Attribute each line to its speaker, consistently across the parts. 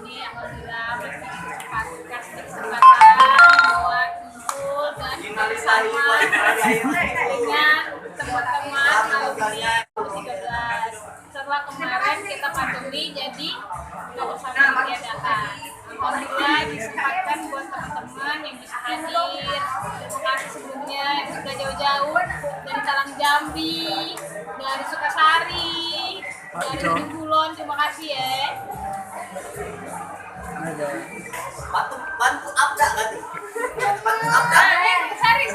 Speaker 1: ini alhamdulillah masih kasih kesempatan buat kumpul dan bersama dengan teman-teman alumni 2013. Setelah kemarin kita pandemi jadi nggak bersama diadakan. Alhamdulillah disempatkan buat teman-teman yang bisa hadir. Terima kasih sebelumnya yang sudah jauh-jauh dari Talang Jambi, dari Sukasari, dari Jumulon. Terima kasih ya.
Speaker 2: Bantu abda kan? Bantu abda.
Speaker 1: Sari.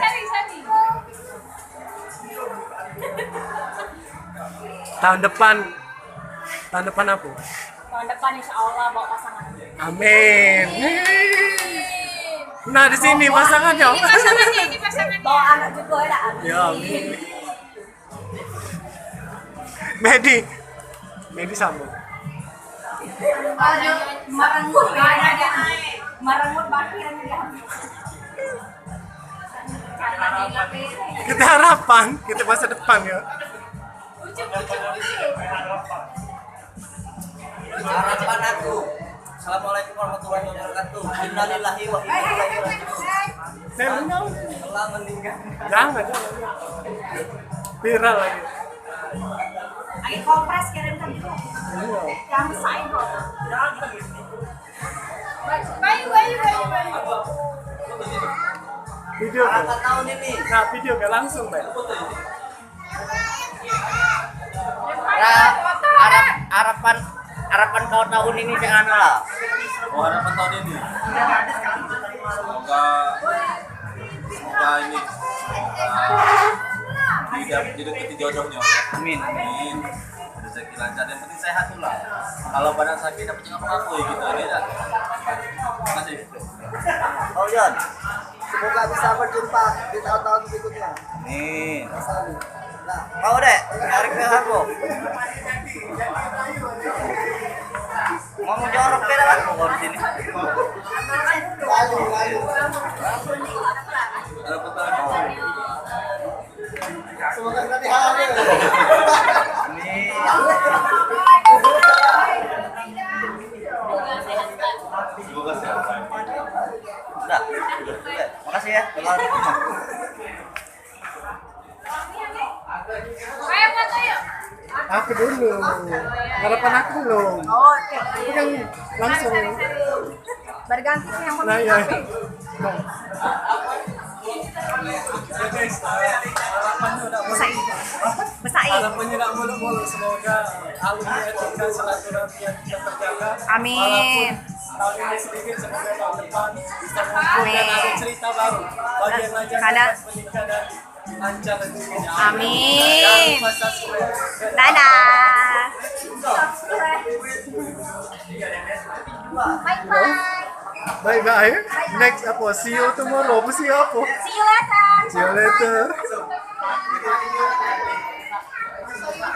Speaker 3: Tahun depan apa?
Speaker 1: Tahun depan insya Allah bawa pasangan.
Speaker 3: Amin. Nah di sini pasangannya.
Speaker 1: Ini pasangannya.
Speaker 4: Bawa anak juga ada.
Speaker 3: Ya amin. Medi sambung.
Speaker 4: Merengut bakiran dia.
Speaker 3: Kita harapan, kita masa depan ya.
Speaker 2: Harapan aku. Assalamualaikum warahmatullahi wabarakatuh. Innalillahi wa inna ilaihi raji'un.
Speaker 3: Saya menang.
Speaker 2: Telah meninggal.
Speaker 3: Jangan. Viral lagi.
Speaker 4: Ayo kompres kirimkan itu. Yang besar itu.
Speaker 1: Bayu.
Speaker 3: Video kan?
Speaker 2: Harapan tahun ini.
Speaker 3: Nah video kan langsung Mbak.
Speaker 2: Harapan kau tahun ini jangan lah.
Speaker 5: Oh, harapan tahun ini. Semoga ini tidak didekati jodohnya.
Speaker 2: Amin.
Speaker 5: Amin. Rezeki lancar, yang penting sehat tuh lah. Kalau badan sakit dapat jangan mengakui gitu ini dah. Terima kasih.
Speaker 2: Oh Yon, semoga bisa berjumpa di tahun-tahun berikutnya. Amin. Nah, kau deh, tarik ke aku. Mau jorok beda kan kau di sini. Lalu. Semoga tadi hadir. Amin.
Speaker 5: Semoga sehat.
Speaker 2: Udah. Makasih ya.
Speaker 1: Ayo foto yuk.
Speaker 3: Aku dulu. Harapan aku belum.
Speaker 4: Oh, oke.
Speaker 3: Aku kan langsung.
Speaker 4: Berganti sih yang
Speaker 3: Nah
Speaker 4: penting.
Speaker 3: ya. Nah.
Speaker 4: Besai.
Speaker 3: Harapannya nggak muluk-muluk, semoga alumni etika silaturahmi yang kita terjaga.
Speaker 4: Amin.
Speaker 3: Tahun ini sedikit, semoga tahun depan bisa ngumpul dan ada cerita baru bagi yang lancar menikah dan lancar rezekinya.
Speaker 4: Amin.
Speaker 3: Jangan lupa subscribe.
Speaker 4: Dadah.
Speaker 3: Bye bye. Next apa? See you tomorrow. Apa see you apa?
Speaker 4: See you later.
Speaker 3: See you later.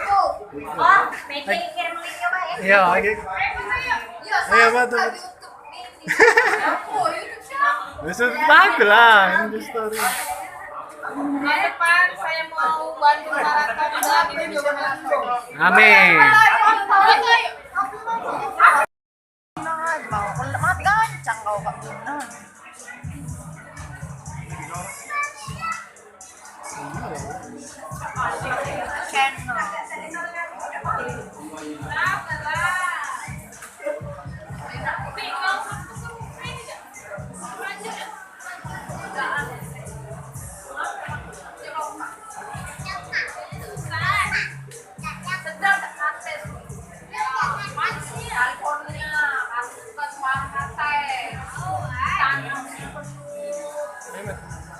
Speaker 4: Oh, Medi kirim linknya Pak ya.
Speaker 3: Ya, oke. Ayo bantu. Besok bagus lah, Indo Story.
Speaker 1: Tahun depan saya mau bantu maraton dan ini juga maraton.
Speaker 3: Amin.
Speaker 4: Mati gancang kau Kak Bina.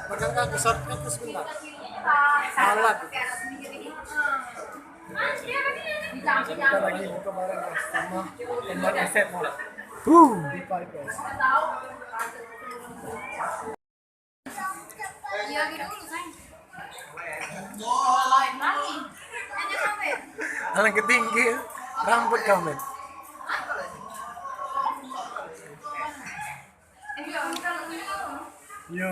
Speaker 3: Pegang kaki, shortcut itu sebentar. Salah. Kita lagi kemarin sama teman SMA. Di Pipes.
Speaker 1: Iya gitu dulu sayang.
Speaker 3: Alang ketinggi, rambut kamu. Yo.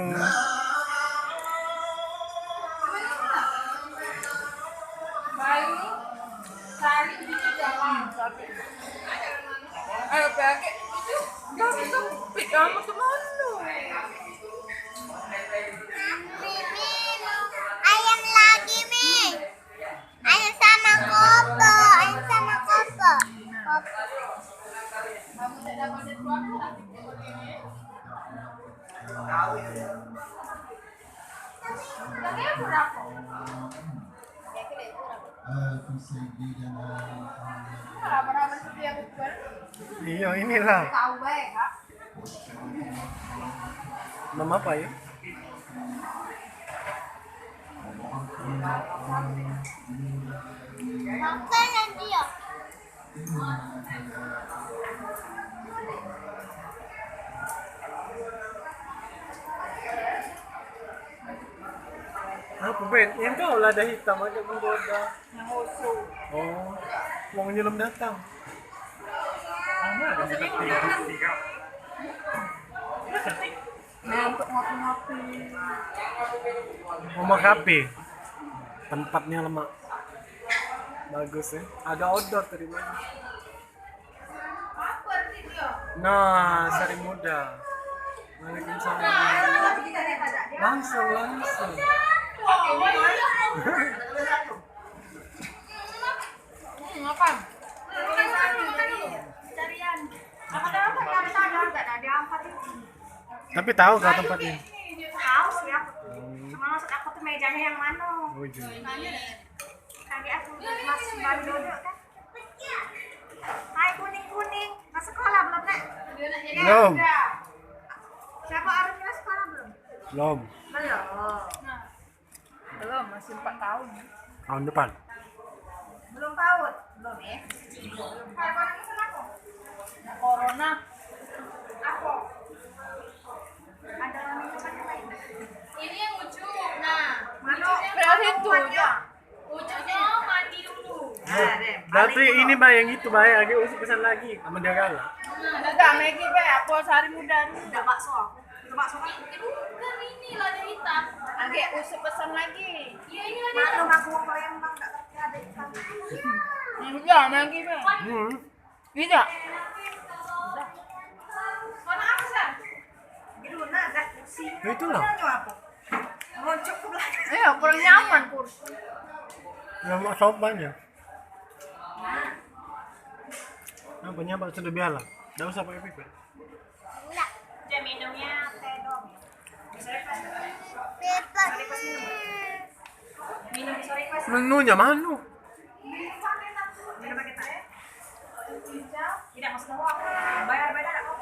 Speaker 1: Bayu, Sari, Ayo pakai. Kamu kemana?
Speaker 6: Ayam lagi, Mi. Ayam sama kopo. Ayam sama kopo.
Speaker 1: Kamu tidak dapat suara. Lagi berapa? Berapa setiap bulan?
Speaker 3: Iya, inilah.
Speaker 1: Tahu baik, Kak.
Speaker 3: Nama apa ya?
Speaker 6: Makan nanti ya.
Speaker 3: Apa Ben? Yang kau lada hitam agak menggoda.
Speaker 1: Yang usul.
Speaker 3: Oh, mau nyelam datang. Ada kita
Speaker 1: Nah, untuk ngopi-ngopi.
Speaker 3: Mama kafe. Tempatnya lemak. Bagus ya. Ada outdoor tadi mana?
Speaker 1: Apa arti dia?
Speaker 3: Nah, Sari Muda. Waalaikumsalam. Langsung.
Speaker 1: Makan.
Speaker 4: Carian. Apa ada angkat itu.
Speaker 3: Tapi tahu gak tempat ini?
Speaker 4: Tahu sih aku. Cuma maksud aku tuh mejanya yang mana?
Speaker 3: Oh, iya.
Speaker 4: Tadi aku masih baru duduk kan. Hai kuning. Ke sekolah belum, Nak?
Speaker 3: Belum.
Speaker 4: Siapa Arifnya sekolah belum?
Speaker 3: Belum.
Speaker 4: Belum.
Speaker 1: Belum, masih 4 tahun.
Speaker 3: Tahun depan.
Speaker 4: Belum PAUD? Belum ya? Hai, mana pesan aku?
Speaker 1: Corona.
Speaker 4: Aku. Ada minuman yang lain?
Speaker 1: Ini yang lucu. Nah,
Speaker 4: Mana?
Speaker 1: berarti itu
Speaker 4: Minumannya?
Speaker 1: ya. Lucunya mandi dulu.
Speaker 3: Berarti ini yang itu lagi usik pesan lagi sama dia kalah.
Speaker 1: Enggak, Megi be, aku Sari Muda.
Speaker 4: Udah bakso aku. Itu bakso kan?
Speaker 1: Bukan ini lada hitam. Oke, usut pesan lagi. Iya, ini lada hitam.
Speaker 4: Maklum aku mau Palembang nggak ngerti ada ikan.
Speaker 1: Enggak, Megi be. Bisa.
Speaker 4: Mana aku San? Gitu ada kursi.
Speaker 3: Ya, itulah.
Speaker 4: Mau apa? Ngocok ke belakang.
Speaker 1: Kurang nyaman kursi.
Speaker 3: Lemak sopannya. Nah, penyampak sudah biarlah. Tidak usah pakai pipet.
Speaker 4: Dia minumnya teh dong.
Speaker 6: Bebas.
Speaker 4: Minum sorry pas.
Speaker 3: Menunya mana?
Speaker 4: Minum pakai teh. Tidak masuk tahu aku. Bayar aku.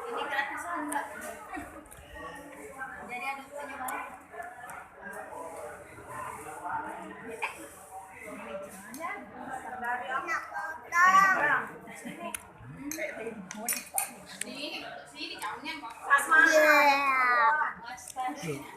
Speaker 1: Ini gratisan enggak? Jadi ada penyobaannya.
Speaker 4: Dari apa?
Speaker 1: Sini kamunya Pak.
Speaker 4: Asma.
Speaker 6: Yeah.
Speaker 1: Astaga.